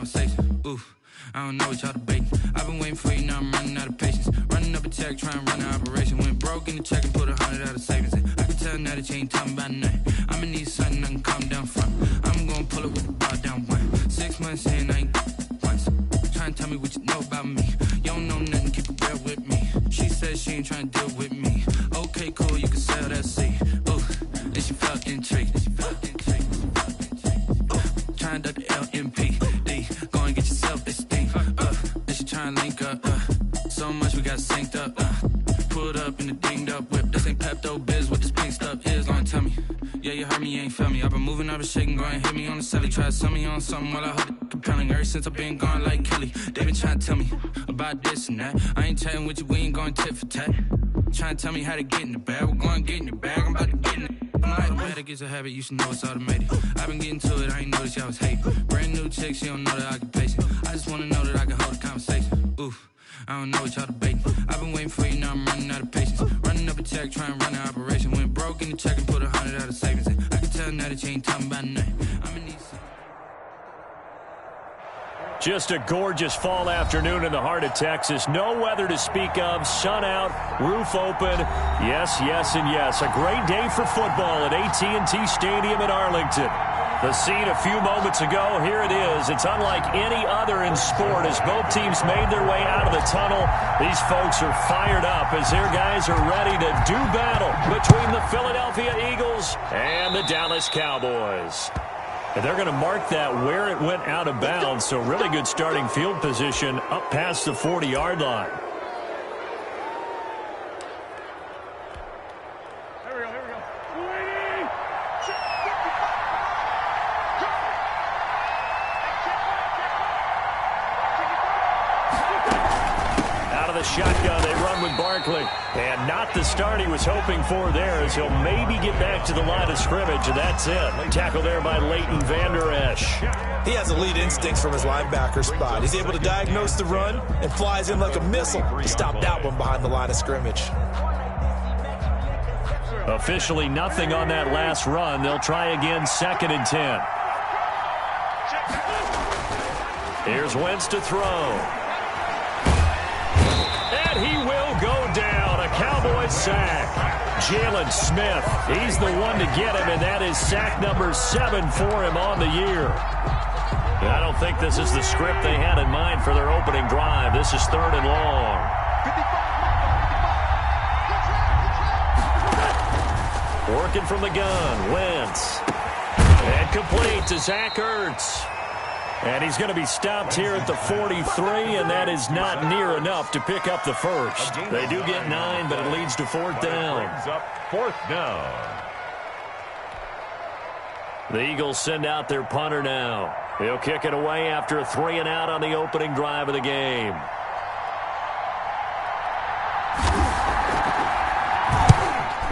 conversation. Ooh, I don't know what y'all debating. I've been waiting for you, now I'm running out of patience. Running up a check, trying to run an operation. Went broke in the check and put 100 out of savings in. I can tell now that you ain't talking about nothing. I'ma need something I can calm down from. I'm gonna pull it with the bar down one. 6 months in, I ain't once. Trying to tell me what you know about me. You don't know nothing, keep it real with me. She says she ain't trying to deal with me. Okay, cool, you can sell that seat. Ooh, and she felt intrigued. Trying to duck the LMP. Go and get yourself this thing. And she trying to link up. So much we got synced up. Pulled up in the dinged up whip. This ain't Pepto Biz, what this pink stuff is. Long tell me. Yeah, you heard me, you ain't felt me. I've been moving, I've been shaking, go and hit me on the celly. Try to sell me on something while I hold it compelling. Ever since I've been gone like Kelly, they been trying to tell me about this and that. I ain't chatting with you, we ain't going tit for tat. Trying to tell me how to get in the bag. We're going to get in the bag, I'm about to get in it. I'm like, man, that gets a habit, you should know it's automated. I've been getting to it, I ain't noticed y'all was hating. Brand new chick, she don't know the occupation. I just wanna know that I can hold a conversation. Ooh, I don't know what y'all debating. I've been waiting for you, now I'm running out of patience. Running up a check, trying to run an operation. Went broke in the check and put 100 out of savings in. I can tell now that you ain't talking about nothing. I'ma need some. Just a gorgeous fall afternoon in the heart of Texas. No weather to speak of. Sun out, roof open. Yes, yes, and yes. A great day for football at AT&T Stadium in Arlington. The scene a few moments ago, here it is. It's unlike any other in sport as both teams made their way out of the tunnel. These folks are fired up as their guys are ready to do battle between the Philadelphia Eagles and the Dallas Cowboys. And they're going to mark that where it went out of bounds, so really good starting field position up past the 40-yard line. Here we go. Out of the shotgun, they run with Barkley. And not the start he was hoping for there, as he'll maybe get back to the line of scrimmage, and that's it. Tackle there by Leighton Vander Esch. He has elite instincts from his linebacker spot. He's able to diagnose the run and flies in like a missile to stop that one behind the line of scrimmage. Officially nothing on that last run. They'll try again, 2nd and 10. Here's Wentz to throw. And he will go down. A Cowboys sack. Jalen Smith, he's the one to get him, and that is sack number 7 for him on the year. I don't think this is the script they had in mind for their opening drive. This is 3rd and long. Working from the gun, Wentz. And complete to Zach Ertz. And he's going to be stopped here at the 43, and that is not near enough to pick up the first. They do get 9, but it leads to 4th down. Brings up 4th down. The Eagles send out their punter now. He'll kick it away after a 3-and-out on the opening drive of the game.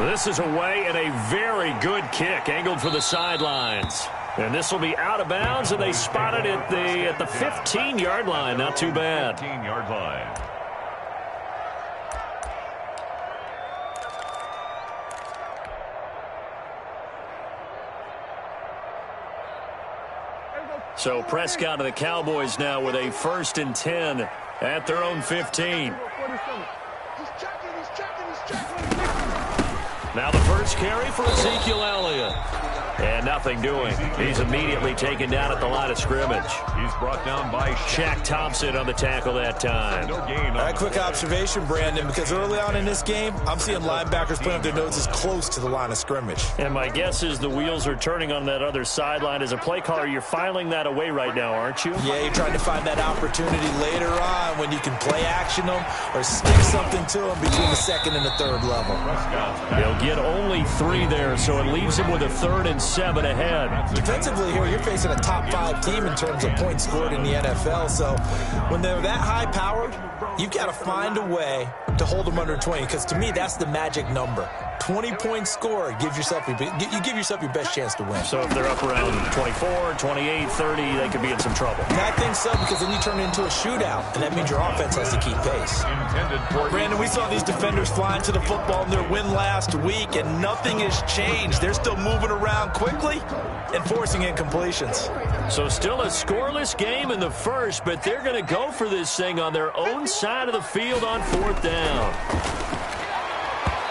This is away, and a very good kick angled for the sidelines. And this will be out of bounds, and they spot it at the 15-yard line. Not too bad. 15-yard line. So Prescott and the Cowboys now with a 1st and 10 at their own 15. Now the first carry for Ezekiel Elliott. And nothing doing. He's immediately taken down at the line of scrimmage. He's brought down by Shaq Thompson on the tackle that time. No gain on Quick observation, Brandon, because early on in this game, I'm seeing linebackers putting up their noses close to the line of scrimmage. And my guess is the wheels are turning on that other sideline. As a play caller, you're filing that away right now, aren't you? Yeah, you're trying to find that opportunity later on when you can play action them or stick something to them between the 2nd and the 3rd level. He'll get only 3 there, so it leaves him with a 3rd and 7 ahead. Defensively here, you're facing a top 5 team in terms of points scored in the NFL, so when they're that high-powered, you've got to find a way to hold them under 20, because to me, that's the magic number. 20-point score, you give yourself your best chance to win. So if they're up around 24, 28, 30, they could be in some trouble. And I think so, because then you turn it into a shootout, and that means your offense has to keep pace. Brandon, we saw these defenders flying to the football in their win last week, and nothing has changed. They're still moving around quickly and forcing incompletions. So still a scoreless game in the first, but they're going to go for this thing on their own side of the field on 4th down.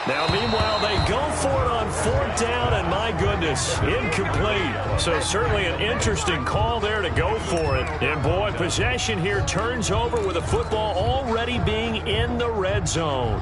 Now, meanwhile, they go for it on 4th down, and my goodness, incomplete. So certainly an interesting call there to go for it. And, boy, possession here turns over with the football already being in the red zone.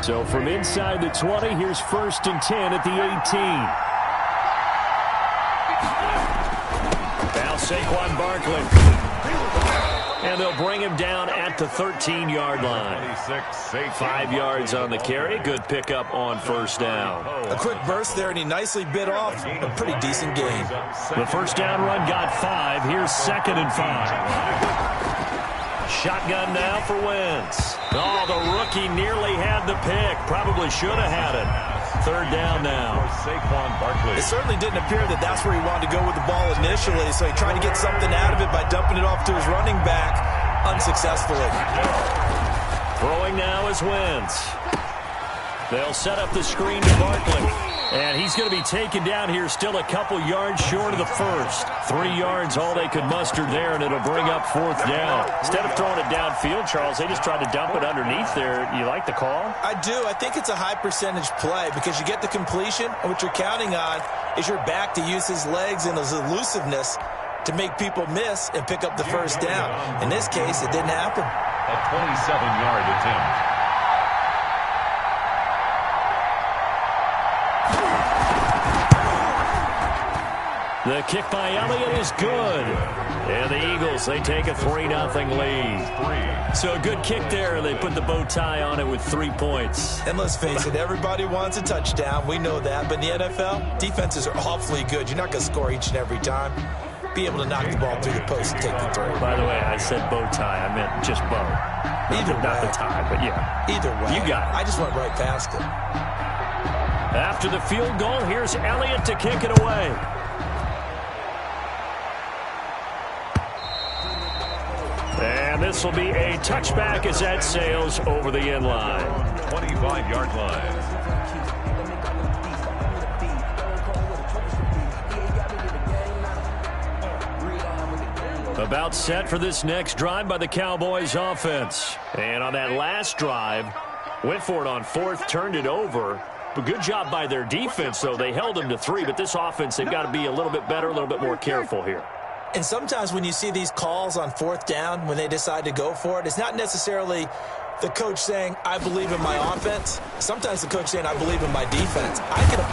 So from inside the 20, here's 1st and 10 at the 18. Now Saquon Barkley. And they'll bring him down at the 13-yard line. 5 yards on the carry. Good pickup on 1st down. A quick burst there, and he nicely bit off a pretty decent gain. The 1st down run got 5. Here's 2nd and 5. Shotgun now for Wentz. Oh, the rookie nearly had the pick. Probably should have had it. 3rd down now. Saquon Barkley. It certainly didn't appear that that's where he wanted to go with the ball initially, so he tried to get something out of it by dumping it off to his running back unsuccessfully. Throwing now is Wentz. They'll set up the screen to Barkley. And he's going to be taken down here still a couple yards short of the first. 3 yards all they could muster there, and it'll bring up 4th down. Instead of throwing it downfield, Charles, they just tried to dump it underneath there. You like the call? I do. I think it's a high-percentage play because you get the completion, and what you're counting on is your back to use his legs and his elusiveness to make people miss and pick up the 1st down. In this case, it didn't happen. A 27-yard attempt. The kick by Elliott is good. And the Eagles, they take a 3-0 lead. So a good kick there. They put the bow tie on it with 3 points. And let's face it, everybody wants a touchdown. We know that. But in the NFL, defenses are awfully good. You're not going to score each and every time. Be able to knock the ball through the post and take the throw. By the way, I said bow tie. I meant just bow. Not the tie, but yeah. Either way. You got it. I just went right past it. After the field goal, here's Elliott to kick it away. And this will be a touchback as that sails over the end line. 25-yard line. About set for this next drive by the Cowboys offense. And on that last drive, went for it on 4th, turned it over. But good job by their defense, though. They held them to 3, but this offense, they've got to be a little bit better, a little bit more careful here. And sometimes when you see these calls on 4th down, when they decide to go for it, it's not necessarily the coach saying, I believe in my offense. Sometimes the coach saying, I believe in my defense.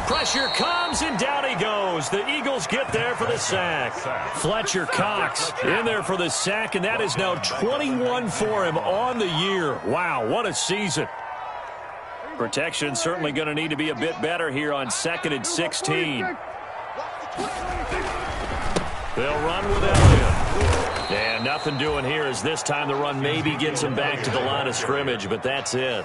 Pressure comes, and down he goes. The Eagles get there for the sack. Fletcher Cox in there for the sack, and that is now 21 for him on the year. Wow, what a season. Protection certainly going to need to be a bit better here on 2nd and 16. They'll run with Elliott. And nothing doing here as this time the run maybe gets him back to the line of scrimmage, but that's it.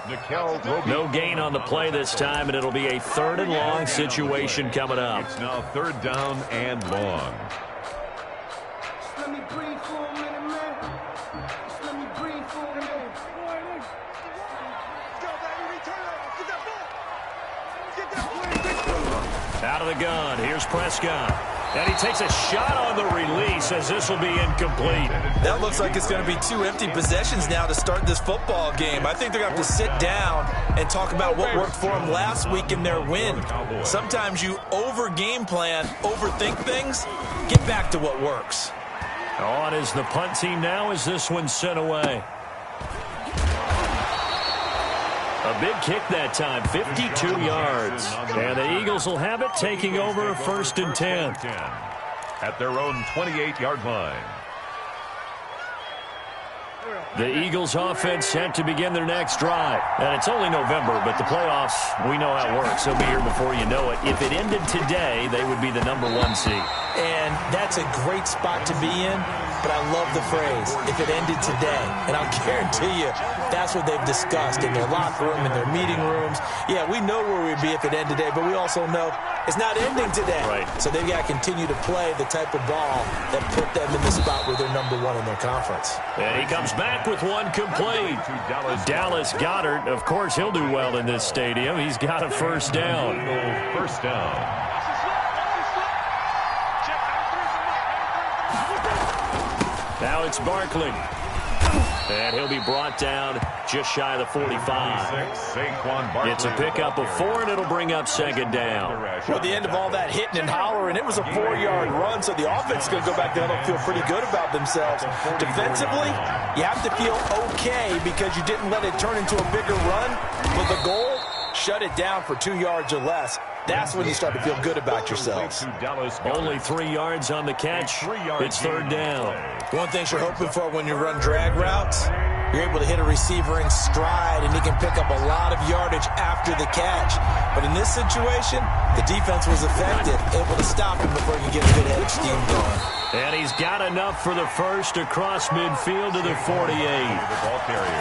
No gain on the play this time, and it'll be a 3rd and long situation coming up. It's now 3rd down and long. Out of the gun, here's Prescott. And he takes a shot on the release as this will be incomplete. That looks like it's going to be 2 empty possessions now to start this football game. I think they're going to have to sit down and talk about what worked for them last week in their win. Sometimes you over-game plan, overthink things. Get back to what works. On is the punt team now as this one's sent away. A big kick that time, 52 yards. And the Eagles will have it, taking over 1st and 10. At their own 28-yard line. The Eagles offense set to begin their next drive. And it's only November, but the playoffs, we know how it works. They'll be here before you know it. If it ended today, they would be the #1 seed. And that's a great spot to be in, but I love the phrase, if it ended today. And I'll guarantee you, that's what they've discussed in their locker room, in their meeting rooms. Yeah, we know where we'd be if it ended today, but we also know it's not ending today. Right. So they've got to continue to play the type of ball that put them in the spot where they're #1 in their conference. And he comes back with one complete. Dallas Goedert, of course, he'll do well in this stadium. He's got a first down. First down. Now it's Barkley. And he'll be brought down just shy of the 45. It's a pickup of 4, and it'll bring up 2nd down. Well, at the end of all that hitting and hollering, it was a 4-yard run, so the offense is going to go back there and feel pretty good about themselves. Defensively, you have to feel okay because you didn't let it turn into a bigger run. But the goal, shut it down for 2 yards or less. That's when you start to feel good about yourselves. Only 3 yards on the catch. It's 3rd down. One thing you're hoping for when you run drag routes, you're able to hit a receiver in stride, and he can pick up a lot of yardage after the catch. But in this situation, the defense was effective, able to stop him before he can get a good head of steam going. And he's got enough for the first across midfield to the 48.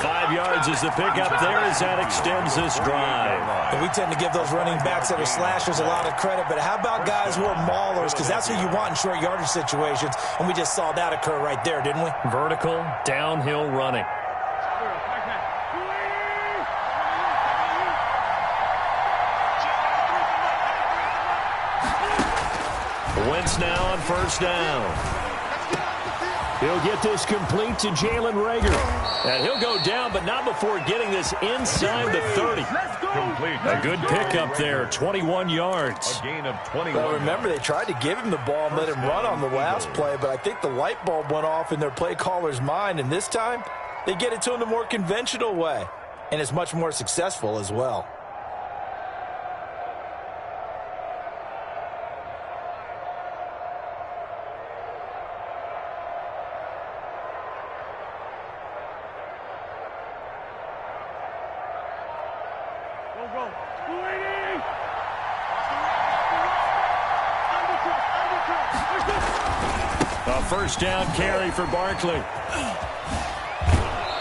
5 yards is the pickup there as that extends this drive. And we tend to give those running backs that are slashers a lot of credit, but how about guys who are maulers? Because that's who you want in short yardage situations, and we just saw that occur right there, didn't we? Vertical, downhill running. Wentz now on first down. He'll get this complete to Jalen Reagor. And he'll go down, but not before getting this inside the 30. A good pickup there, 21 yards. A gain of 21. Well, remember, they tried to give him the ball and let him run on the last play, but I think the light bulb went off in their play caller's mind, and this time, they get it to him the more conventional way, and it's much more successful as well. A first down carry for Barkley.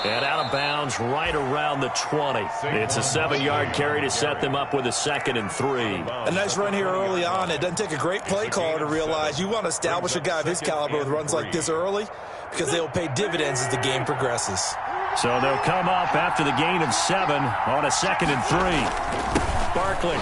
And out of bounds right around the 20. It's a 7-yard carry to set them up with a 2nd and 3. A nice run here early on. It doesn't take a great play caller to realize you want to establish a guy of his caliber with runs like this early because they'll pay dividends as the game progresses. So they'll come up after the gain of 7 on a 2nd and 3. Barkley.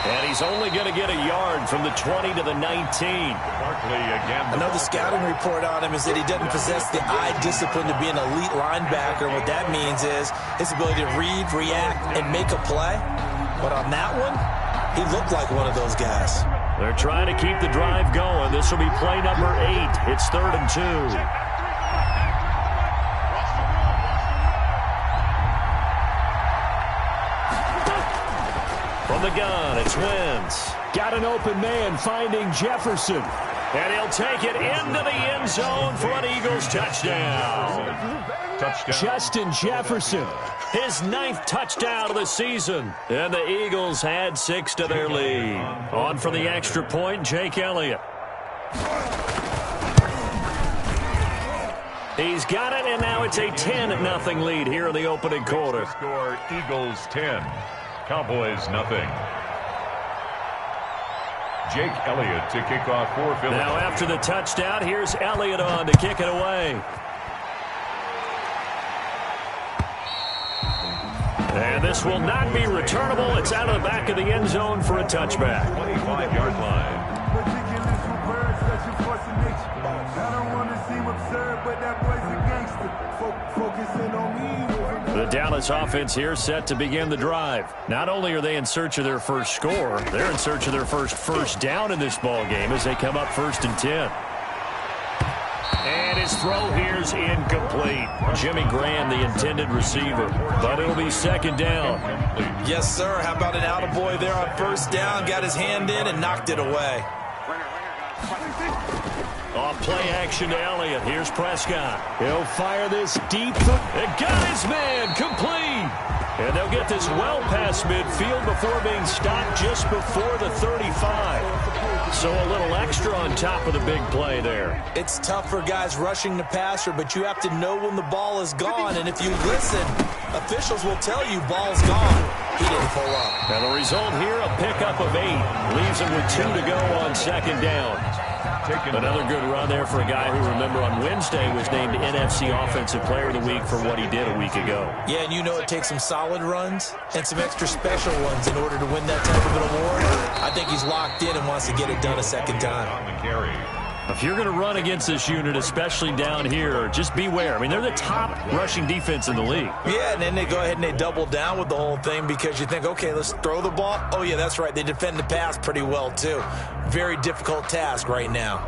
And he's only going to get a yard from the 20 to the 19. Barkley again. Another scouting report on him is that he doesn't possess the eye discipline to be an elite linebacker. What that means is his ability to read, react, and make a play. But on that one, he looked like one of those guys. They're trying to keep the drive going. This will be play number 8. It's 3rd and 2. From the gun, it's Wentz. Got an open man finding Jefferson. And he'll take it into the end zone for an Eagles touchdown. Justin Jefferson, his 9th touchdown of the season. And the Eagles add 6 to their lead. On for the extra point, Jake Elliott. He's got it, and now it's a 10-0 lead here in the opening quarter. Score Eagles 10. Cowboys nothing. Jake Elliott to kick off for Philly. Now after the touchdown, here's Elliott on to kick it away. And this will not be returnable. It's out of the back of the end zone for a touchback. 25-yard line. The Dallas offense here set to begin the drive. Not only are they in search of their first score, they're in search of their first down in this ball game as they come up 1st and 10. And his throw here's incomplete. Jimmy Graham, the intended receiver. But it'll be 2nd down. Yes, sir. How about an attaboy there on 1st down? Got his hand in and knocked it away. Off play action to Elliott. Here's Prescott. He'll fire this deep. It got his man complete. And they'll get this well past midfield before being stopped just before the 35. So a little extra on top of the big play there. It's tough for guys rushing the passer, but you have to know when the ball is gone. And if you listen, officials will tell you ball's gone. He didn't pull up. And the result here, a pickup of 8. Leaves him with 2 to go on 2nd down. Another good run there for a guy who, remember, on Wednesday was named NFC Offensive Player of the Week for what he did a week ago. Yeah, and you know it takes some solid runs and some extra special ones in order to win that type of an award. I think he's locked in and wants to get it done a 2nd time. If you're going to run against this unit, especially down here, just beware. I mean, they're the top rushing defense in the league. Yeah, and then they go ahead and they double down with the whole thing because you think, okay, let's throw the ball. Oh, yeah, that's right. They defend the pass pretty well, too. Very difficult task right now.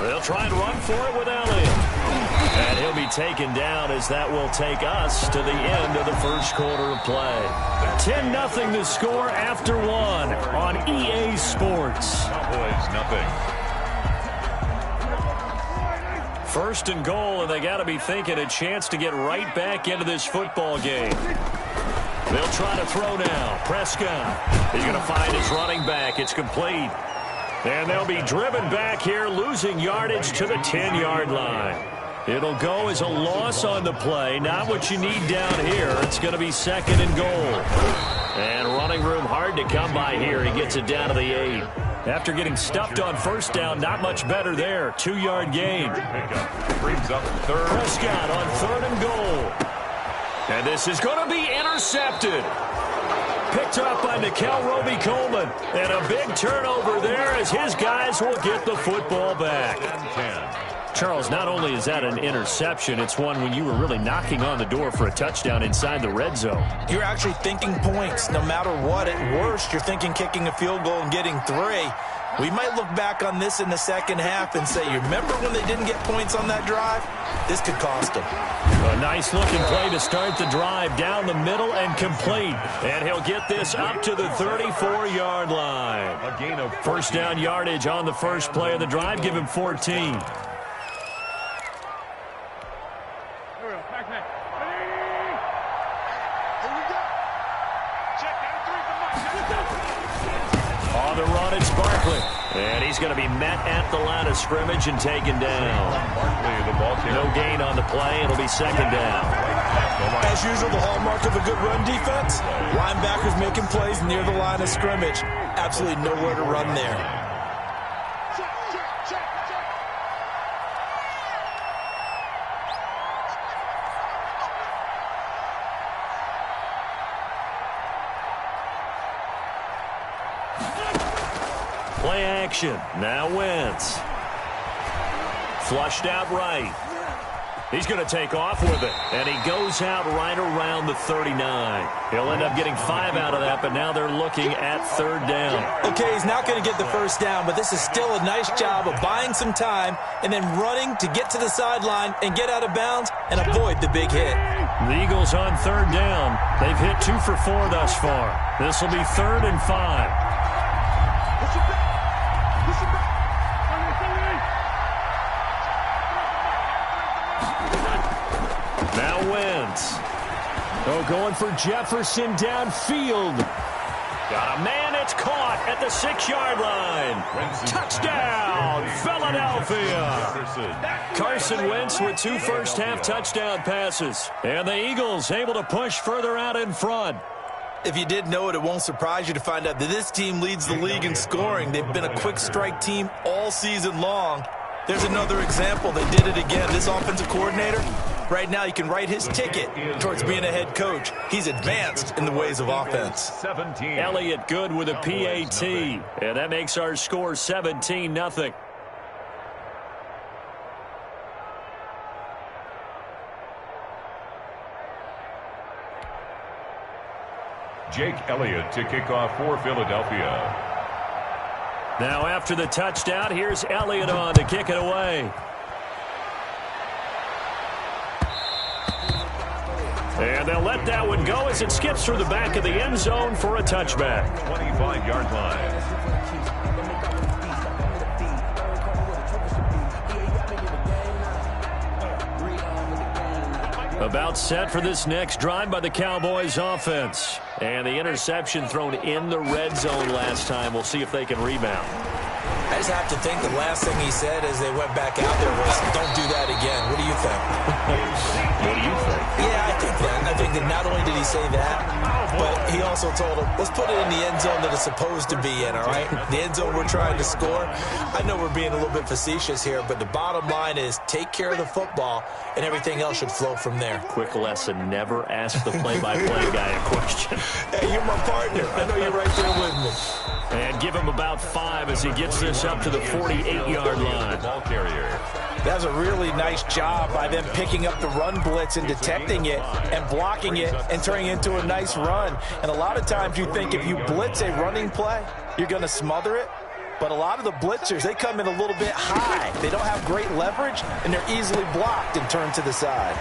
They'll try and run for it with Elliott. And he'll be taken down as that will take us to the end of the 1st quarter of play. 10-0 the score after 1 on EA Sports. Cowboys nothing. 1st and goal, and they got to be thinking a chance to get right back into this football game. They'll try to throw now. Prescott. He's going to find his running back. It's complete. And they'll be driven back here, losing yardage to the 10-yard line. It'll go as a loss on the play. Not what you need down here. It's going to be 2nd and goal. And running room hard to come by here. He gets it down to the 8. After getting stuffed on 1st down, not much better there. 2-yard gain. Brings up 3rd. Prescott on 3rd and goal. And this is going to be intercepted. Picked up by Nikel Roby-Coleman. And a big turnover there as his guys will get the football back. 10. Charles, not only is that an interception, it's one when you were really knocking on the door for a touchdown inside the red zone. You're actually thinking points. No matter what, at worst, you're thinking kicking a field goal and getting 3. We might look back on this in the 2nd half and say, you remember when they didn't get points on that drive? This could cost them. A nice-looking play to start the drive down the middle and complete. And he'll get this up to the 34-yard line. A gain of 1st down yardage on the 1st play of the drive. Give him 14. On the run, it's Barkley. And he's going to be met at the line of scrimmage and taken down. Barkley, the ball carrier. No gain on the play. It'll be 2nd down. As usual, the hallmark of a good run defense, linebackers making plays near the line of scrimmage. Absolutely nowhere to run there. Play action. Now Wentz. Flushed out right. He's going to take off with it. And he goes out right around the 39. He'll end up getting 5 out of that, but now they're looking at 3rd down. Okay, he's not going to get the 1st down, but this is still a nice job of buying some time and then running to get to the sideline and get out of bounds and avoid the big hit. The Eagles on 3rd down. They've hit 2 for 4 thus far. This will be 3rd and 5. Now Wentz. Oh, going for Jefferson downfield. Got a man, it's caught at the 6-yard line. Touchdown, Philadelphia. Carson Wentz with 2 first-half touchdown passes. And the Eagles able to push further out in front. If you did know it, it won't surprise you to find out that this team leads the league in scoring. They've been a quick strike team all season long. There's another example. They did it again. This offensive coordinator, Right now, he can write his ticket towards being a head coach. He's advanced in the ways of offense. 17. Elliott good with a PAT, and that makes our score 17-0. Jake Elliott to kick off for Philadelphia. Now after the touchdown, here's Elliott on to kick it away. And they'll let that one go as it skips through the back of the end zone for a touchback. 25-yard line. About set for this next drive by the Cowboys offense. And the interception thrown in the red zone last time. We'll see if they can rebound. I just have to think the last thing he said as they went back out there was, don't do that again. What do you think? What do you think? Yeah, I think that. I think that not only did he say that, but he also told him, let's put it in the end zone that it's supposed to be in, all right? The end zone we're trying to score. I know we're being a little bit facetious here, but the bottom line is take care of the football, and everything else should flow from there. Quick lesson, never ask the play-by-play guy a question. Hey, you're my partner. I know you're right there with me. And give him about 5 as he gets this up to the 48-yard line. Ball carrier. That was a really nice job by them picking up the run blitz and detecting it and blocking it and turning it into a nice run. And a lot of times you think if you blitz a running play, you're going to smother it. But a lot of the blitzers, they come in a little bit high. They don't have great leverage, and they're easily blocked and turned to the side.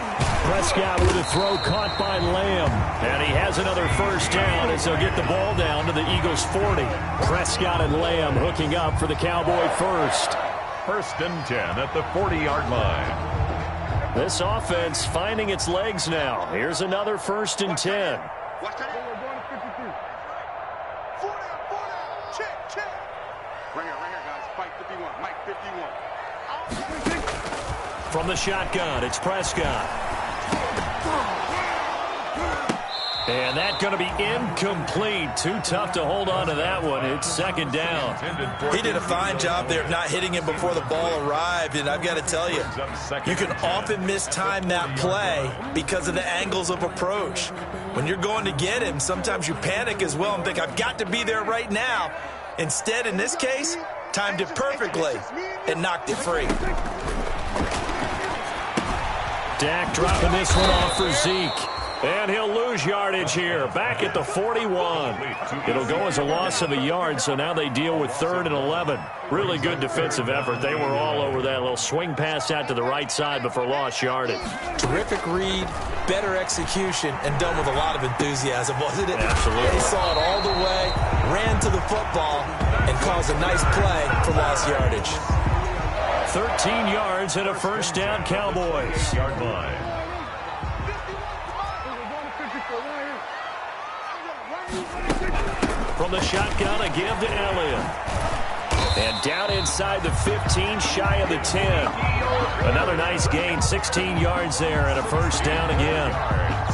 Prescott with a throw caught by Lamb. And he has another first down as they'll get the ball down to the Eagles' 40. Prescott and Lamb hooking up for the Cowboy first. 1st and 10 at the 40-yard line. This offense finding its legs now. Here's another 1st and 10. From the shotgun, it's Prescott. And that's going to be incomplete. Too tough to hold on to that one. It's 2nd down. He did a fine job there of not hitting him before the ball arrived. And I've got to tell you, you can often mistime that play because of the angles of approach. When you're going to get him, sometimes you panic as well and think, I've got to be there right now. Instead, in this case, timed it perfectly and knocked it free. Dak dropping this one off for Zeke. And he'll lose yardage here, back at the 41. It'll go as a loss of a yard, so now they deal with 3rd and 11. Really good defensive effort. They were all over that little swing pass out to the right side before lost yardage. Terrific read, better execution, and done with a lot of enthusiasm, wasn't it? Absolutely. They saw it all the way, ran to the football, and caused a nice play for lost yardage. 13 yards and a first down, Cowboys. Yard line. From the shotgun, a give to Elliott. And down inside the 15, shy of the 10. Another nice gain, 16 yards there, and a first down again.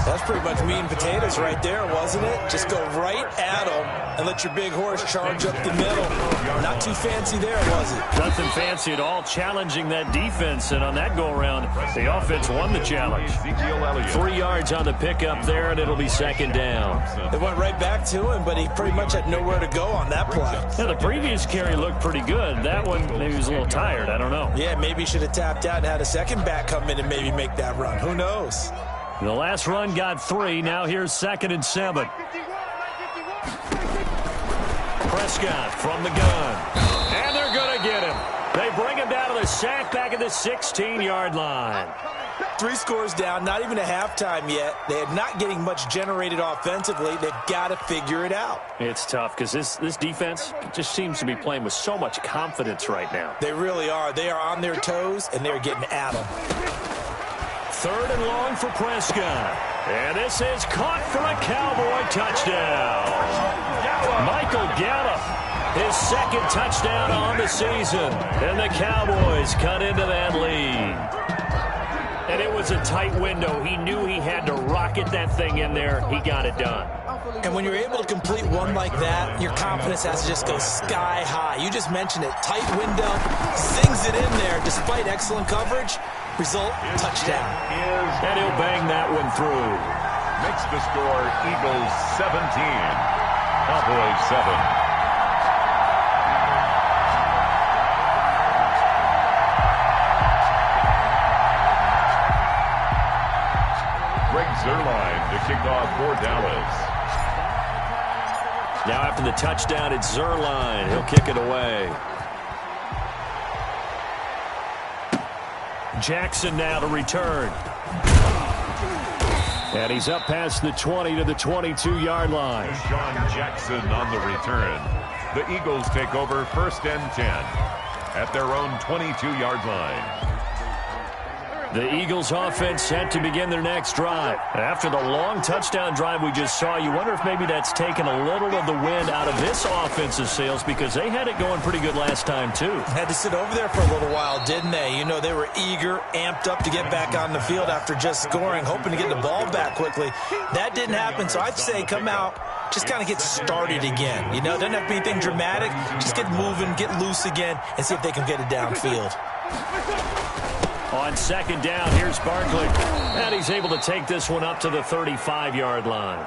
That's pretty much meat and potatoes right there, wasn't it? Just go right at them and let your big horse charge up the middle. Not too fancy there, was it? Nothing fancy at all, challenging that defense. And on that go-around, the offense won the challenge. 3 yards on the pickup there, and it'll be 2nd down. They went right back to him, but he pretty much had nowhere to go on that play. Yeah, the previous carry looked pretty good. That one, maybe he was a little tired. I don't know. Yeah, maybe he should have tapped out and had a second back come in and maybe make that run. Who knows? The last run got 3. Now here's 2nd and 7. Prescott from the gun. And they're going to get him. They bring him down to the sack back at the 16-yard line. 3 scores down, not even a halftime yet. They are not getting much generated offensively. They've got to figure it out. It's tough because this defense just seems to be playing with so much confidence right now. They really are. They are on their toes, and they're getting at them. 3rd and long for Prescott. And this is caught for a Cowboy touchdown. Michael Gallup, his 2nd touchdown on the season. And the Cowboys cut into that lead. And it was a tight window. He knew he had to rocket that thing in there. He got it done. And when you're able to complete one like that, your confidence has to just go sky high. You just mentioned it. Tight window, zings it in there despite excellent coverage. Result, touchdown. And he'll bang that one through. Makes the score Eagles 17, Cowboys 7. Zerline to kick off for Dallas. Now after the touchdown, it's Zerline. He'll kick it away. Jackson now to return. And he's up past the 20 to the 22-yard line. Sean Jackson on the return. The Eagles take over 1st and 10 at their own 22-yard line. The Eagles offense set to begin their next drive. After the long touchdown drive we just saw, you wonder if maybe that's taken a little of the wind out of this offensive sails, because they had it going pretty good last time too. Had to sit over there for a little while, didn't they? You know, they were eager, amped up to get back on the field after just scoring, hoping to get the ball back quickly. That didn't happen, so I'd say come out, just kind of get started again. You know, doesn't have to be anything dramatic. Just get moving, get loose again, and see if they can get it downfield. On 2nd down, here's Barkley. And he's able to take this one up to the 35-yard line.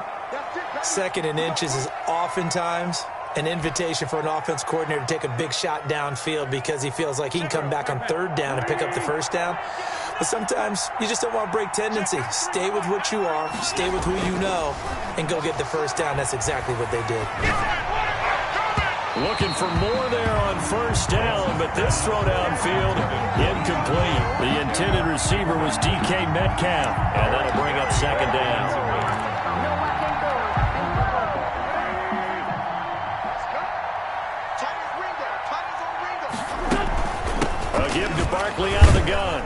2nd and inches is oftentimes an invitation for an offense coordinator to take a big shot downfield because he feels like he can come back on 3rd down and pick up the 1st down. But sometimes you just don't want to break tendency. Stay with what you are, stay with who you know, and go get the 1st down. That's exactly what they did. Looking for more there on 1st down, but this throw downfield incomplete. The intended receiver was DK Metcalf, and that'll bring up 2nd down. A give to Barkley out of the gun.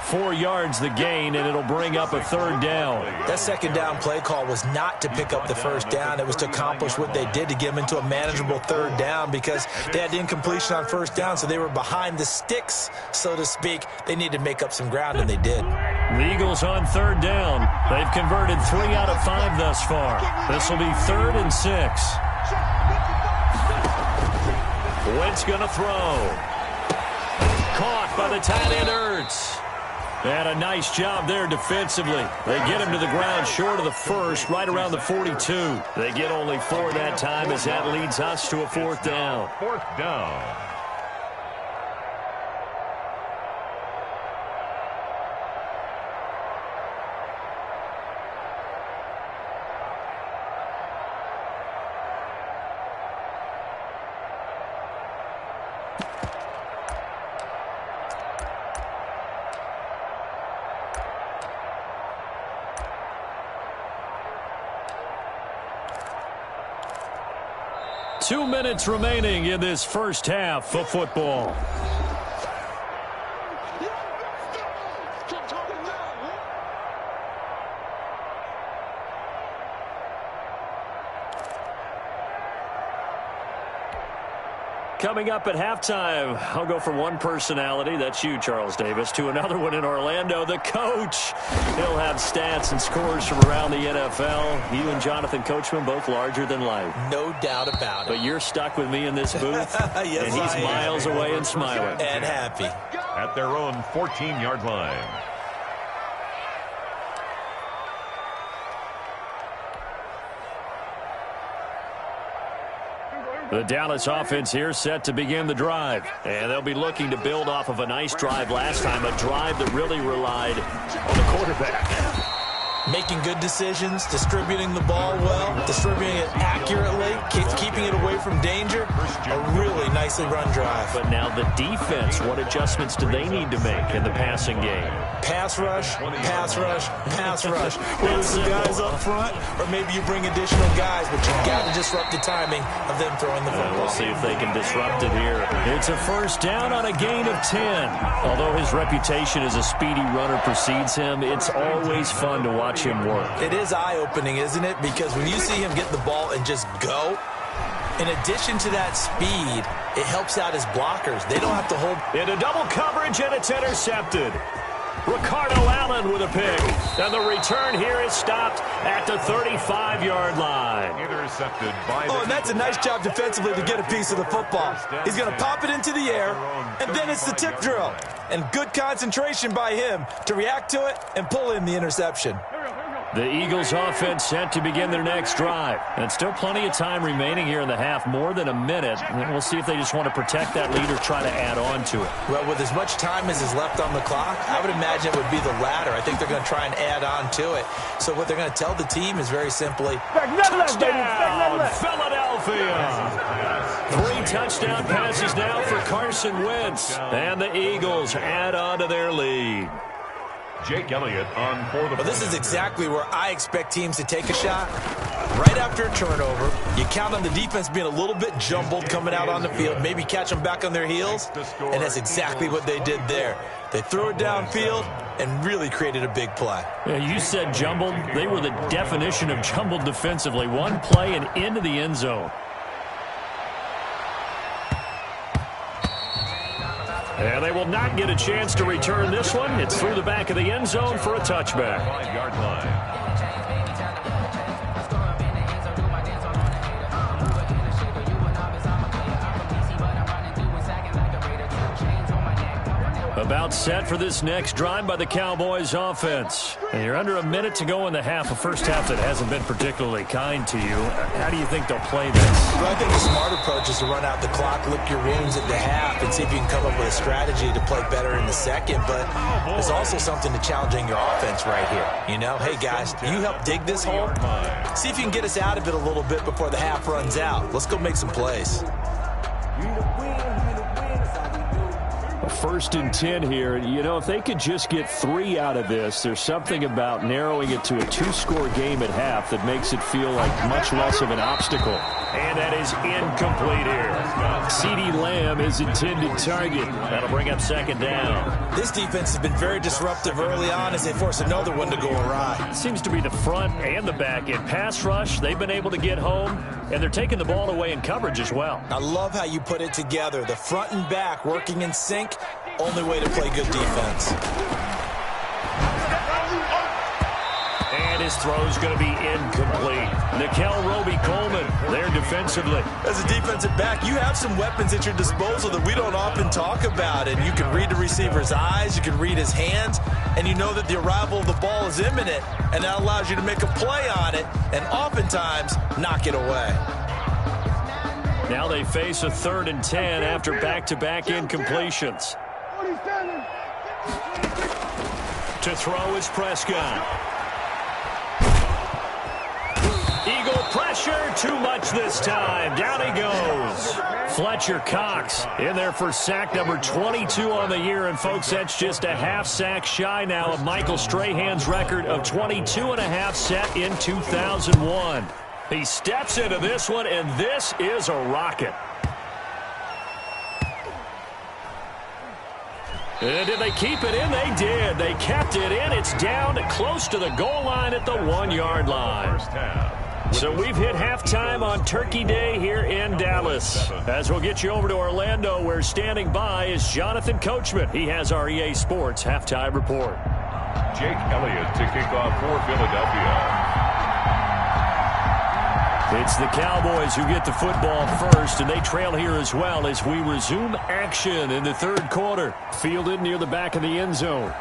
4 yards the gain, and it'll bring up a 3rd down. That 2nd down play call was not to pick up the 1st down. It was to accomplish what they did, to get them into a manageable 3rd down, because they had incompletion on 1st down, so they were behind the sticks, so to speak. They needed to make up some ground, and they did. The Eagles on 3rd down. They've converted 3 out of 5 thus far. This will be 3rd and 6. Wentz going to throw. Caught by the tight end, Ertz. And a nice job there defensively. They get him to the ground short of the 1st, right around the 42. They get only 4 that time as that leads us to a 4th down. 4th down. Two minutes remaining in this first half of football. Coming up at halftime, I'll go from one personality, that's you, Charles Davis, to another one in Orlando, the coach. He'll have stats and scores from around the NFL. You and Jonathan Coachman, both larger than life. No doubt about it. But you're stuck with me in this booth, yes, and he's miles away and smiling. And happy. At their own 14-yard line. The Dallas offense here set to begin the drive. And they'll be looking to build off of a nice drive last time, a drive that really relied on the quarterback. Making good decisions, distributing the ball well, distributing it accurately, keeping it away from danger. A really nicely run drive. But now the defense, what adjustments do they need to make in the passing game? Pass rush, pass rush, pass rush. Whether some guys up front, or maybe you bring additional guys, but you've got to disrupt the timing of them throwing the football. We'll see if they can disrupt it here. It's a first down on a gain of 10. Although his reputation as a speedy runner precedes him, it's always fun to watch him work. It is eye-opening, isn't it? Because when you see him get the ball and just go, in addition to that speed, it helps out his blockers. They don't have to hold. Into double coverage, and it's intercepted. Ricardo Allen with a pick. And the return here is stopped at the 35-yard line. Intercepted by and that's a nice job defensively to get a piece of the football. He's going to pop it into the air, and then it's the tip drill. And good concentration by him to react to it and pull in the interception. The Eagles offense set to begin their next drive. And still plenty of time remaining here in the half, more than a minute. And we'll see if they just want to protect that lead or try to add on to it. Well, with as much time as is left on the clock, I would imagine it would be the latter. I think they're going to try and add on to it. So what they're going to tell the team is very simply, touchdown, Philadelphia! 3 touchdown passes now for Carson Wentz. And the Eagles add on to their lead. Jake Elliott on for the... Well, this is exactly where I expect teams to take a shot. Right after a turnover, you count on the defense being a little bit jumbled coming out on the field, maybe catch them back on their heels, and that's exactly what they did there. They threw it downfield and really created a big play. Yeah, you said jumbled. They were the definition of jumbled defensively. One play and into the end zone. And they will not get a chance to return this one. It's through the back of the end zone for a touchback. 5-yard line. About set for this next drive by the Cowboys offense. And you're under a minute to go in the half, a first half that hasn't been particularly kind to you. How do you think they'll play this? Well, I think the smart approach is to run out the clock, lick your wounds at the half, and see if you can come up with a strategy to play better in the second. But there's also something to challenging your offense right here. You know, hey, guys, you help dig this hole. See if you can get us out of it a little bit before the half runs out. Let's go make some plays. First and 10 here. You know, if they could just get 3 out of this, there's something about narrowing it to a 2-score game at half that makes it feel like much less of an obstacle. And that is incomplete here. CeeDee Lamb is intended target. That'll bring up second down. This defense has been very disruptive early on as they force another one to go awry. Seems to be the front and the back end. Pass rush, they've been able to get home, and they're taking the ball away in coverage as well. I love how you put it together. The front and back working in sync. Only way to play good defense. And his throw's going to be incomplete. Nickel Roby-Coleman there defensively. As a defensive back, you have some weapons at your disposal that we don't often talk about. And you can read the receiver's eyes, you can read his hands, and you know that the arrival of the ball is imminent. And that allows you to make a play on it and oftentimes knock it away. Now they face a 3rd and 10 after back-to-back incompletions. To throw is Prescott. Eagle pressure, too much this time. Down he goes. Fletcher Cox in there for sack number 22 on the year. And, folks, that's just a half sack shy now of Michael Strahan's record of 22.5 set in 2001. He steps into this one, and this is a rocket. And did they keep it in? They did. They kept it in. It's down to close to the goal line at the 1-yard line. So we've hit halftime on Turkey Day here in Dallas. As we'll get you over to Orlando, where standing by is Jonathan Coachman. He has our EA Sports halftime report. Jake Elliott to kick off for Philadelphia. It's the Cowboys who get the football first, and they trail here as well as we resume action in the 3rd quarter. Fielded near the back of the end zone.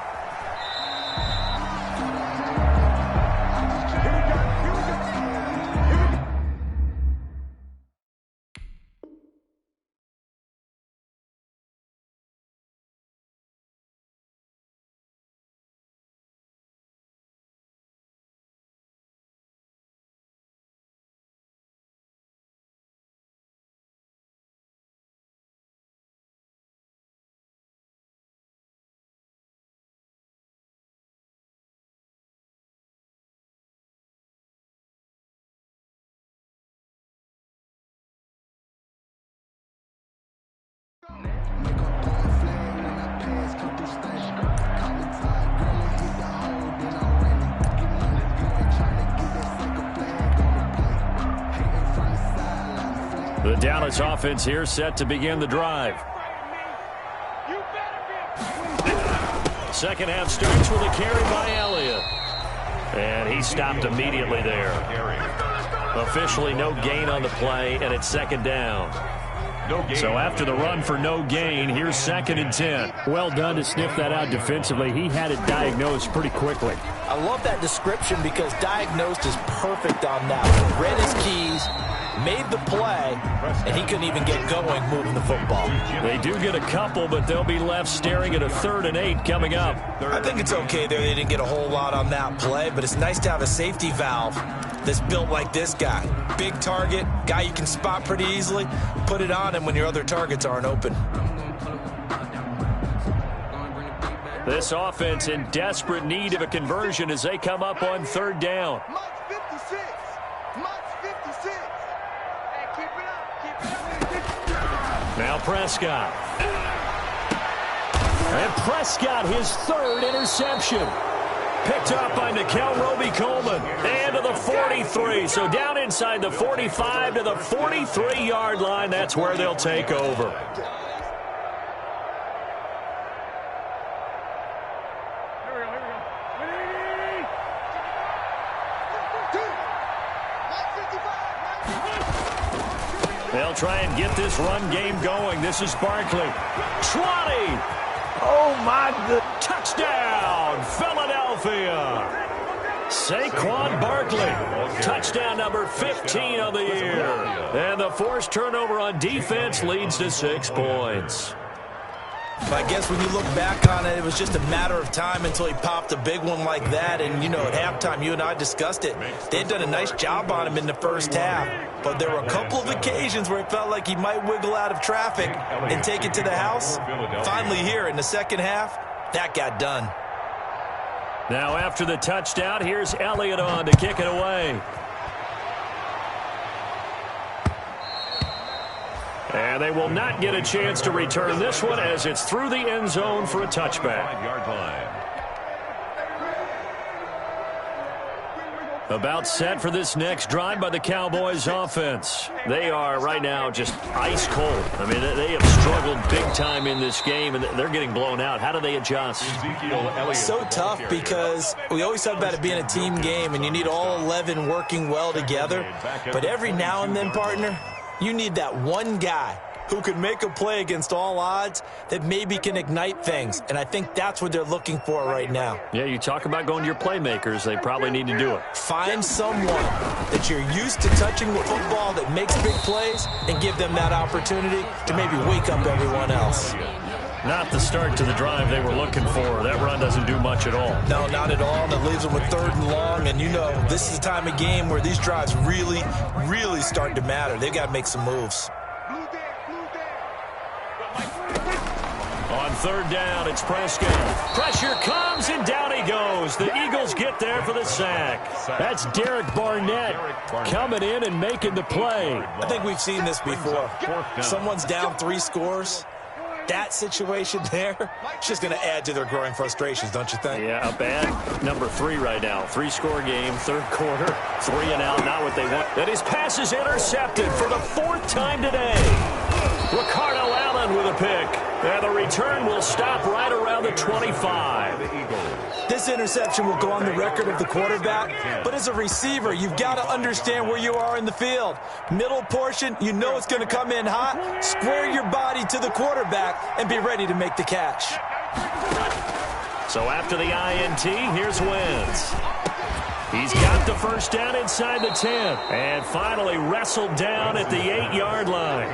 The Dallas offense here set to begin the drive. Second half starts with a carry by Elliott. And he stopped immediately there. Officially no gain on the play, and it's second down. So after the run for no gain, here's 2nd and 10. Well done to sniff that out defensively. He had it diagnosed pretty quickly. I love that description because diagnosed is perfect on that. Read his keys, made the play, and he couldn't even get going moving the football. They do get a couple, but they'll be left staring at a 3rd and 8 coming up. I think it's okay there. They didn't get a whole lot on that play, but it's nice to have a safety valve that's built like this guy. Big target, guy you can spot pretty easily. Put it on him when your other targets aren't open. This offense in desperate need of a conversion as they come up on 3rd down. Now Prescott. And Prescott, his 3rd interception. Picked up by Nikel Roby-Coleman. And to the 43. So down inside the 45 to the 43-yard line. That's where they'll take over. They'll try and get this run game going. This is Barkley. 20. Oh, my God. Touchdown, Philadelphia. Saquon Barkley. Touchdown number 15 of the year. And the forced turnover on defense leads to 6 points. I guess when you look back on it, it was just a matter of time until he popped a big one like that. And, you know, at halftime, you and I discussed it. They had done a nice job on him in the first half. But there were a couple of occasions where it felt like he might wiggle out of traffic and take it to the house. Finally here in the second half, that got done. Now after the touchdown, here's Elliott on to kick it away. And they will not get a chance to return this one as it's through the end zone for a touchback. About set for this next drive by the Cowboys offense. They are right now just ice cold. I mean, they have struggled big time in this game, and they're getting blown out. How do they adjust? So tough because we always talk about it being a team game, and you need all 11 working well together. But every now and then, partner, you need that one guy who can make a play against all odds that maybe can ignite things. And I think that's what they're looking for right now. Yeah, you talk about going to your playmakers. They probably need to do it. Find someone that you're used to touching the football that makes big plays and give them that opportunity to maybe wake up everyone else. Not the start to the drive they were looking for. That run doesn't do much at all. No, not at all. And it leaves them with 3rd and long. And, you know, this is the time of game where these drives really, really start to matter. They've got to make some moves. On 3rd down, it's Prescott. Pressure comes, and down he goes. The Eagles get there for the sack. That's Derek Barnett coming in and making the play. I think we've seen this before. Someone's down 3 scores. That situation there, it's just going to add to their growing frustrations, don't you think? Yeah, a bad number 3 right now. 3-score game, 3rd quarter, 3 and out, not what they want. And his pass is intercepted for the 4th time today. Ricardo Allen with a pick. And the return will stop right around the 25. This interception will go on the record of the quarterback, but as a receiver, you've got to understand where you are in the field. Middle portion, you know it's going to come in hot. Square your body to the quarterback and be ready to make the catch. So after the INT, here's Wentz. He's got the first down inside the 10. And finally wrestled down at the 8-yard line.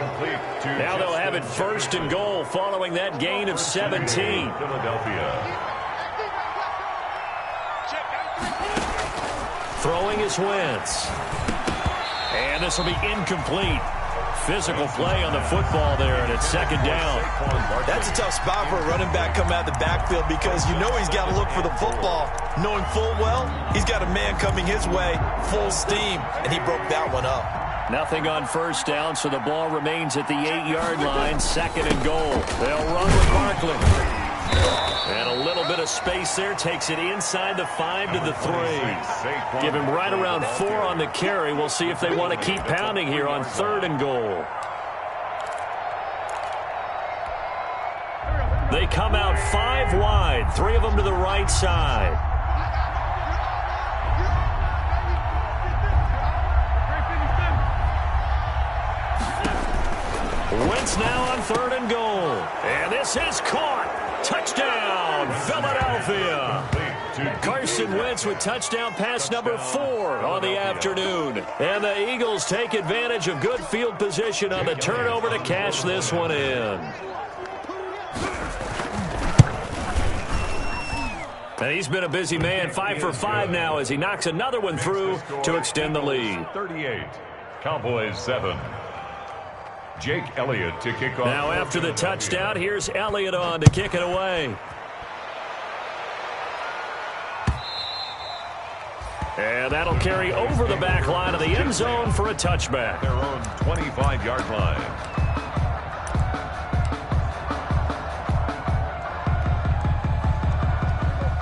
Now they'll have it 1st and goal following that gain of 17. Throwing is Wentz. And this will be incomplete. Physical play on the football there, and it's 2nd down. That's a tough spot for a running back coming out of the backfield because you know he's got to look for the football, knowing full well he's got a man coming his way, full steam, and he broke that one up. Nothing on 1st down, so the ball remains at the 8-yard line, 2nd and goal. They'll run with Barkley. And a little bit of space there, takes it inside the 5 to the 3. Give him right around 4 on the carry. We'll see if they want to keep pounding here on 3rd and goal. They come out 5 wide, 3 of them to the right side. Wentz now on 3rd and goal. And this is caught. Touchdown, Philadelphia. Carson Wentz with touchdown pass number 4 on the afternoon. And the Eagles take advantage of good field position on the turnover to cash this one in. And he's been a busy man, 5 for 5 now as he knocks another one through to extend the lead. 38, Cowboys 7. Jake Elliott to kick off. Now after the touchdown, here's Elliott on to kick it away. And that'll carry over the back line of the end zone for a touchback. Their own 25-yard line.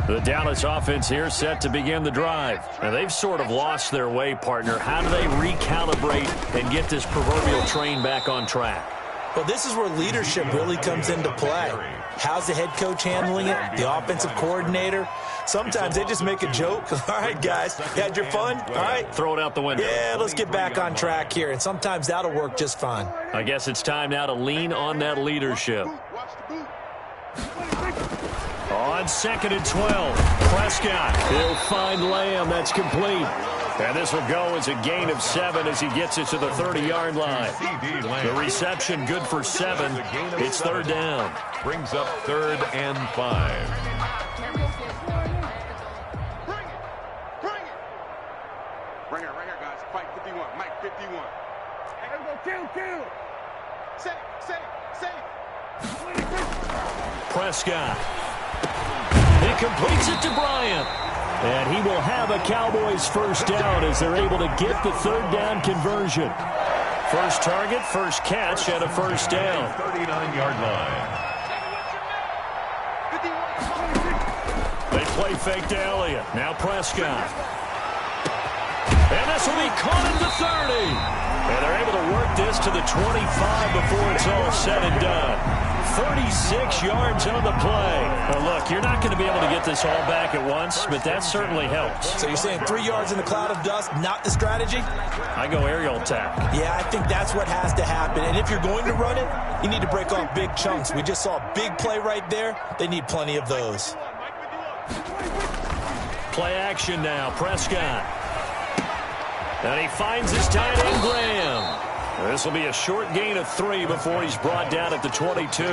The Dallas offense here set to begin the drive. And they've sort of lost their way, partner. How do they recalibrate and get this proverbial train back on track? Well, this is where leadership really comes into play. How's the head coach handling it? The offensive coordinator? Sometimes they just make a joke. All right, guys, you had your fun? All right. Throw it out the window. Yeah, let's get back on track here. And sometimes that'll work just fine. I guess it's time now to lean on that leadership. On 2nd and 12, Prescott. He'll find Lamb. That's complete. And this will go as a gain of 7 as he gets it to the 30-yard line. The reception good for 7. It's 3rd down. Brings up 3rd and 5. Right here, guys. Fight 51. Mike 51. Let's go, kill. Set it. Prescott. He completes it to Bryant. And he will have a Cowboys first down as they're able to get the 3rd down conversion. First target, first catch, and a first down. 39-yard line. They play fake to Elliott. Now Prescott. And this will be caught at the 30. And they're able to work this to the 25 before it's all said and done. 36 yards on the play. Well, look, you're not going to be able to get this all back at once, but that certainly helps. So you're saying 3 yards in the cloud of dust, not the strategy? I go aerial attack. Yeah, I think that's what has to happen. And if you're going to run it, you need to break off big chunks. We just saw a big play right there. They need plenty of those. Play action now. Prescott. And he finds his tight end, Graham. This will be a short gain of 3 before he's brought down at the 22.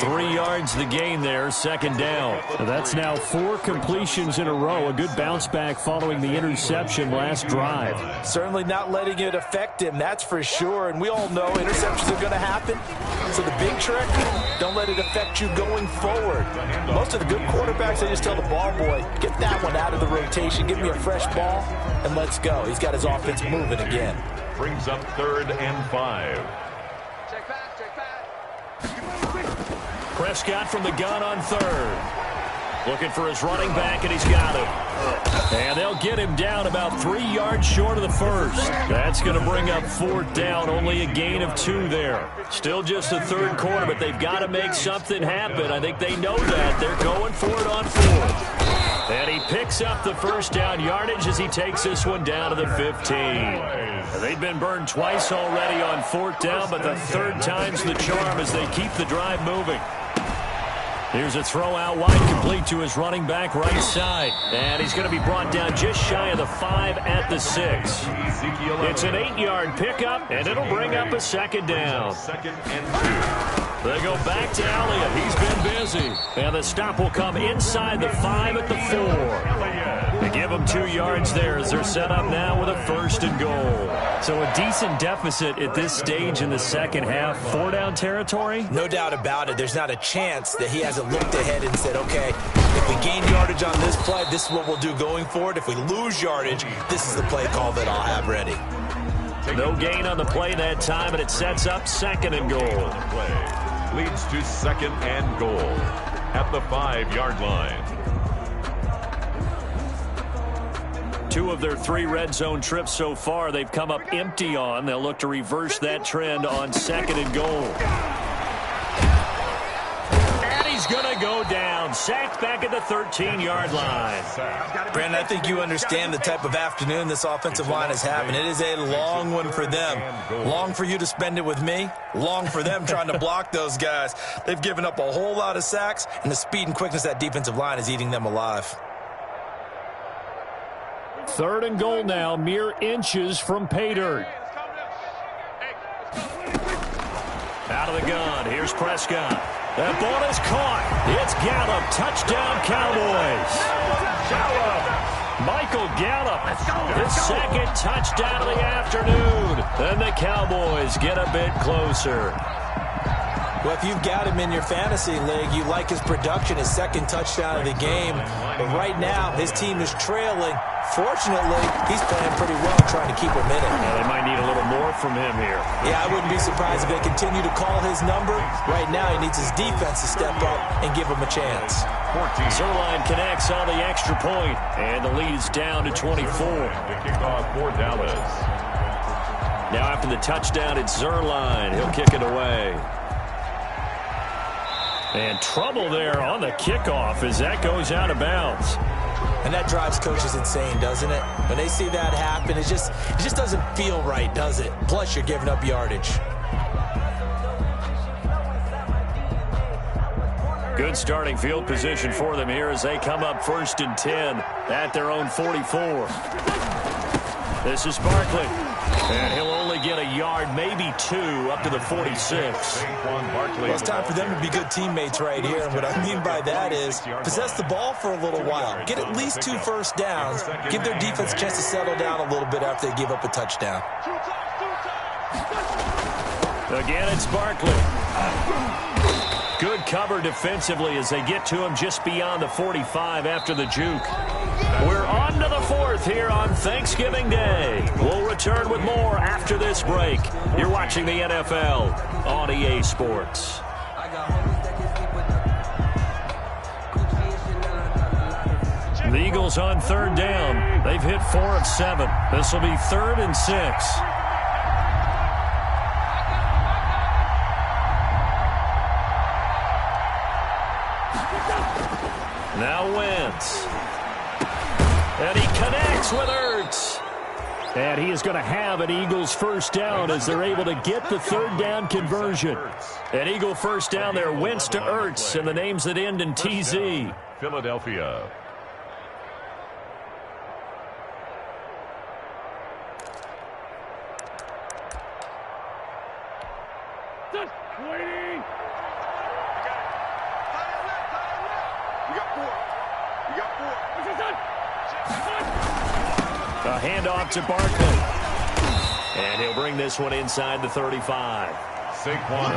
3 yards the gain there, 2nd down. So that's now 4 completions in a row. A good bounce back following the interception last drive. Certainly not letting it affect him, that's for sure. And we all know interceptions are going to happen. So the big trick, don't let it affect you going forward. Most of the good quarterbacks, they just tell the ball boy, get that one out of the rotation, give me a fresh ball, and let's go. He's got his offense moving again. Brings up 3rd and 5. Check back. Prescott from the gun on 3rd. Looking for his running back, and he's got him. And they'll get him down about 3 yards short of the first. That's going to bring up 4th down, only a gain of 2 there. Still just the 3rd quarter, but they've got to make something happen. I think they know that. They're going for it on 4th. And he picks up the first down yardage as he takes this one down to the 15. They've been burned twice already on 4th down, but the 3rd time's the charm as they keep the drive moving. Here's a throw out wide, complete to his running back right side. And he's going to be brought down just shy of the 5 at the 6. It's an 8-yard pickup, and it'll bring up a 2nd down. 2nd and 2. They go back to Elliott. He's been busy. And the stop will come inside the 5 at the 4. They give him 2 yards there as they're set up now with a 1st and goal. So a decent deficit at this stage in the second half. 4-down territory? No doubt about it. There's not a chance that he hasn't looked ahead and said, okay, if we gain yardage on this play, this is what we'll do going forward. If we lose yardage, this is the play call that I'll have ready. No gain on the play that time, and it sets up 2nd and goal. Leads to 2nd and goal at the 5-yard line. 2 of their 3 red zone trips so far, they've come up empty on. They'll look to reverse that trend on 2nd and goal. And he's he's going to go down. Sacked back at the 13-yard line. Brandon, I think you understand the type of afternoon this offensive line is having. It is a long one for them. Long for you to spend it with me. Long for them trying to block those guys. They've given up a whole lot of sacks, and the speed and quickness of that defensive line is eating them alive. 3rd and goal now, mere inches from pay dirt. Out of the gun, here's Prescott. That ball is caught. It's Gallup. Touchdown, Cowboys. Michael Gallup, his second touchdown of the afternoon. And the Cowboys get a bit closer. Well, if you've got him in your fantasy league, you like his production, his second touchdown of the game. But right now, his team is trailing. Fortunately, he's playing pretty well, trying to keep him in it. They might need a little more from him here. Yeah, I wouldn't be surprised if they continue to call his number. Right now, he needs his defense to step up and give him a chance. Zerline connects on the extra point, and the lead is down to 24. The kickoff for Dallas. Now after the touchdown, it's Zerline. He'll kick it away. And trouble there on the kickoff as that goes out of bounds. And that drives coaches insane, doesn't it? When they see that happen, it just doesn't feel right, does it? Plus, you're giving up yardage. Good starting field position for them here as they come up 1st and 10 at their own 44. This is Barkley. And he'll only get a yard, maybe 2, up to the 46. Well, it's time for them to be good teammates right here. And what I mean by that is possess the ball for a little while. Get at least 2 first downs. Give their defense a chance to settle down a little bit after they give up a touchdown. Again, it's Barkley. Good cover defensively as they get to him just beyond the 45 after the juke. We're on to the 4th here on Thanksgiving Day. We'll return with more after this break. You're watching the NFL on EA Sports. The Eagles on 3rd down. They've hit 4 of 7. This will be 3rd and 6. Now Wentz. And he connects with Ertz. And he is going to have an Eagles first down as they're able to get the 3rd down conversion. An Eagle first down there, Wentz to Ertz, and the names that end in TZ. Philadelphia. Waiting. You got 4. You got 4. A handoff to Barkley. And he'll bring this one inside the 35.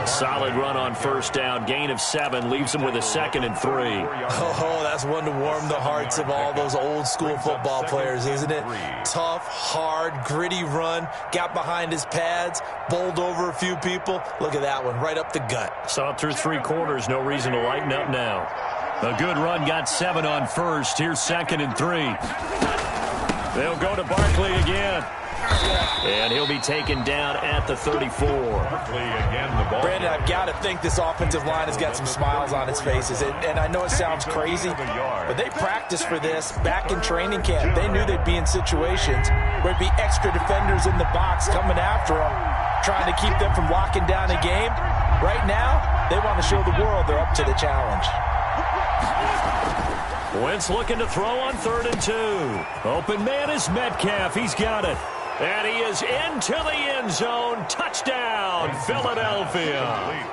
Solid run on first down. Gain of 7 leaves him with a 2nd and 3. Oh, that's one to warm the hearts of all those old school football players, isn't it? Tough, hard, gritty run. Got behind his pads, bowled over a few people. Look at that one, right up the gut. Saw it through 3 quarters. No reason to lighten up now. A good run, got 7 on first. Here's 2nd and 3. They'll go to Barkley again. And he'll be taken down at the 34. Brandon, I've got to think this offensive line has got some smiles on its faces. And I know it sounds crazy, but they practiced for this back in training camp. They knew they'd be in situations where there'd be extra defenders in the box coming after them, trying to keep them from locking down a game. Right now, they want to show the world they're up to the challenge. Wentz looking to throw on 3rd and 2. Open man is Metcalf. He's got it. And he is into the end zone. Touchdown, Philadelphia.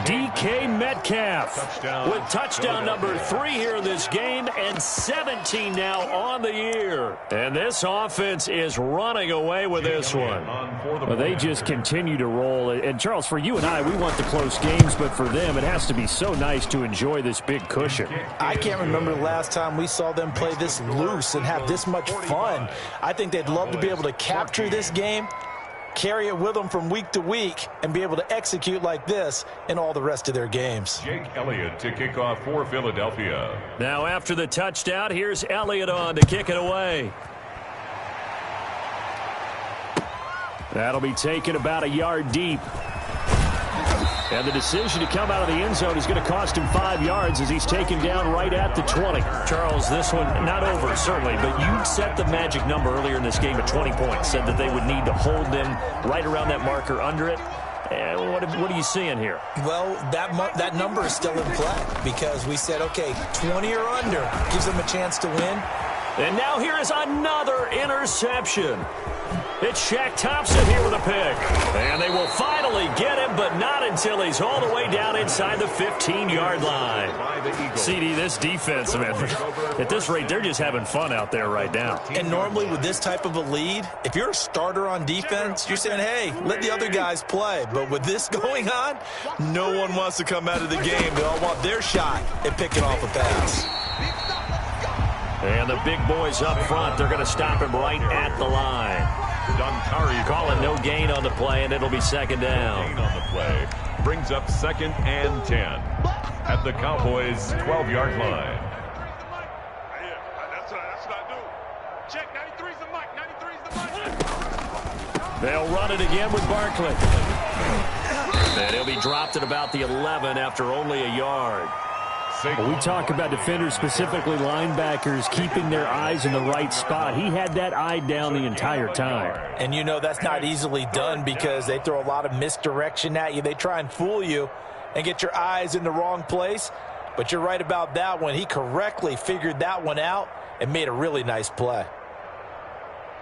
DK Metcalf with touchdown number 3 here in this game and 17 now on the year. And this offense is running away with this one. Well, they just continue to roll. And, Charles, for you and I, we want the close games, but for them, it has to be so nice to enjoy this big cushion. I can't remember the last time we saw them play this loose and have this much fun. I think they'd love to be able to capture this game, carry it with them from week to week, and be able to execute like this in all the rest of their games. Jake Elliott to kick off for Philadelphia. Now after the touchdown, here's Elliott on to kick it away. That'll be taken about a yard deep. And the decision to come out of the end zone is going to cost him 5 yards as he's taken down right at the 20. Charles, this one not over, certainly, but you set the magic number earlier in this game at 20 points, said that they would need to hold them right around that marker under it. What are you seeing here? Well, that number is still in play because we said, okay, 20 or under gives them a chance to win. And now here is another interception. It's Shaq Thompson here with a pick. And they will finally get him, but not until he's all the way down inside the 15-yard line. CD, this defense, man, at this rate, they're just having fun out there right now. And normally with this type of a lead, if you're a starter on defense, you're saying, hey, let the other guys play. But with this going on, no one wants to come out of the game. They all want their shot at picking off a pass. And the big boys up front, they're going to stop him right at the line. Calling no gain on the play, and it'll be second down. On the play brings up 2nd and 10 at the Cowboys' 12-yard line. That's what I do. Check, 93's the mic. 93's the mic. They'll run it again with Barkley. And he'll be dropped at about the 11 after only a yard. We talk about defenders, specifically linebackers, keeping their eyes in the right spot. He had that eye down the entire time. And you know that's not easily done because they throw a lot of misdirection at you. They try and fool you and get your eyes in the wrong place. But you're right about that one. He correctly figured that one out and made a really nice play.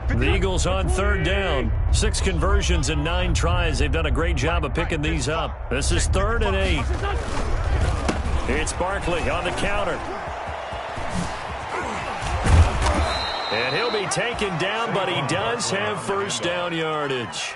The Eagles on 3rd down. 6 conversions and 9 tries. They've done a great job of picking these up. This is 3rd and 8. It's Barkley on the counter. And he'll be taken down, but he does have first down yardage.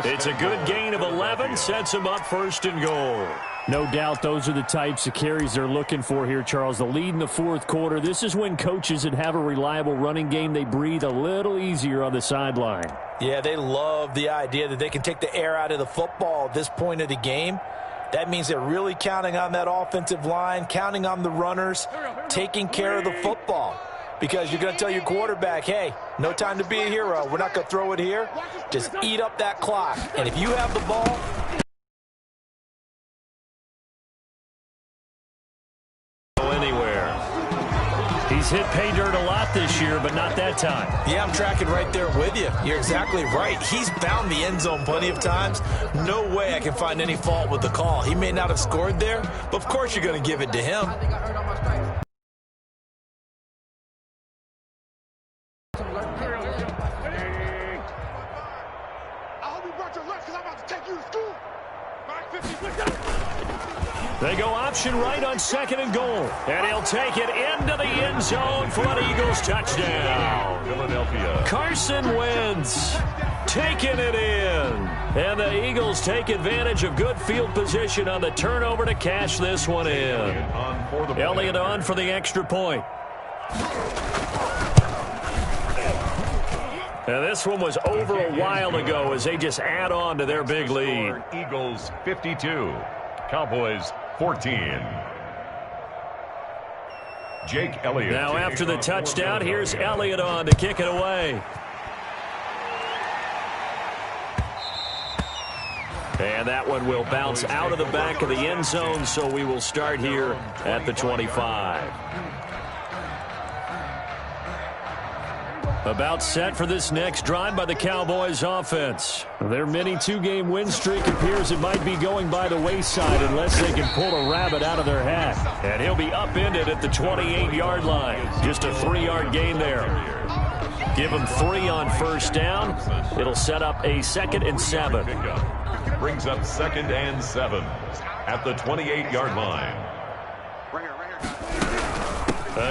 It's a good gain of 11, sets him up 1st and goal. No doubt those are the types of carries they're looking for here, Charles. The lead in the 4th quarter. This is when coaches that have a reliable running game, they breathe a little easier on the sideline. Yeah, they love the idea that they can take the air out of the football at this point of the game. That means they're really counting on that offensive line, counting on the runners, taking care of the football. Because you're going to tell your quarterback, hey, no time to be a hero. We're not going to throw it here. Just eat up that clock. And if you have the ball, go anywhere. He's hit pay dirt a lot this year, but not that time. Yeah, I'm tracking right there with you. You're exactly right. He's found the end zone plenty of times. No way I can find any fault with the call. He may not have scored there, but of course you're going to give it to him. They go option right on 2nd and goal. And he'll take it into the end zone for an Eagles touchdown. Philadelphia. Carson Wentz taking it in. And the Eagles take advantage of good field position on the turnover to cash this one in. Elliott on for the extra point. And this one was over a while ago as they just add on to their big lead. Eagles 52. Cowboys 14. Jake Elliott. Now after the touchdown, here's Elliott on to kick it away. And that one will bounce out of the back of the end zone, so we will start here at the 25. About set for this next drive by the Cowboys offense. Their mini 2-game win streak appears it might be going by the wayside unless they can pull a rabbit out of their hat. And he'll be upended at the 28-yard line. Just a 3-yard gain there. Give him 3 on first down. It'll set up a 2nd and 7. Brings up 2nd and 7 at the 28-yard line.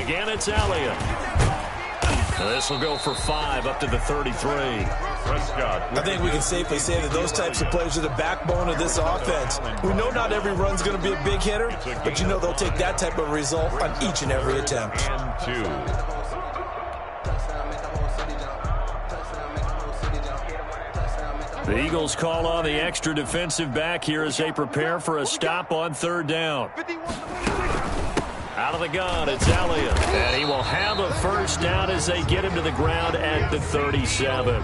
Again, it's Elliott. This will go for 5 up to the 33. Prescott. I think we can safely say that those types of players are the backbone of this offense. We know not every run's going to be a big hitter, but you know they'll take that type of result on each and every attempt. And 2. The Eagles call on the extra defensive back here as they prepare for a stop on 3rd down. Out of the gun, it's Elliott. And he will have a first down as they get him to the ground at the 37.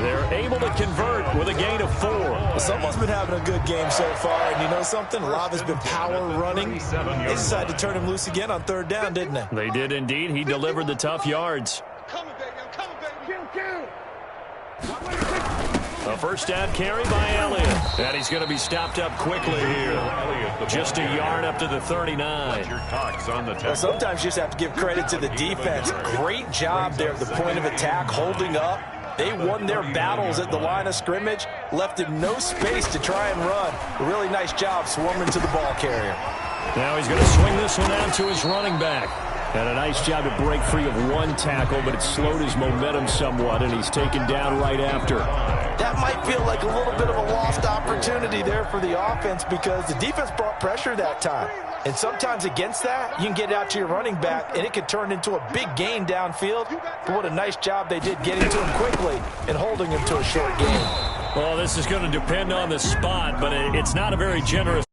They're able to convert with a gain of 4. Well, someone's been having a good game so far, and you know something? A lot has been power running. They decided to turn him loose again on 3rd down, didn't they? They did indeed. He delivered the tough yards. Coming, baby. I'm coming, baby. Kill. A first down carry by Elliott. And he's going to be stopped up quickly here. Just a yard up to the 39. Well, sometimes you just have to give credit to the defense. Great job there at the point of attack, holding up. They won their battles at the line of scrimmage, left him no space to try and run. A really nice job swarming to the ball carrier. Now he's going to swing this one out to his running back. And a nice job to break free of one tackle, but it slowed his momentum somewhat, and he's taken down right after. That might feel like a little bit of a lost opportunity there for the offense because the defense brought pressure that time. And sometimes against that, you can get out to your running back, and it can turn into a big gain downfield. But what a nice job they did getting to him quickly and holding him to a short gain. Well, this is going to depend on the spot, but it's not a very generous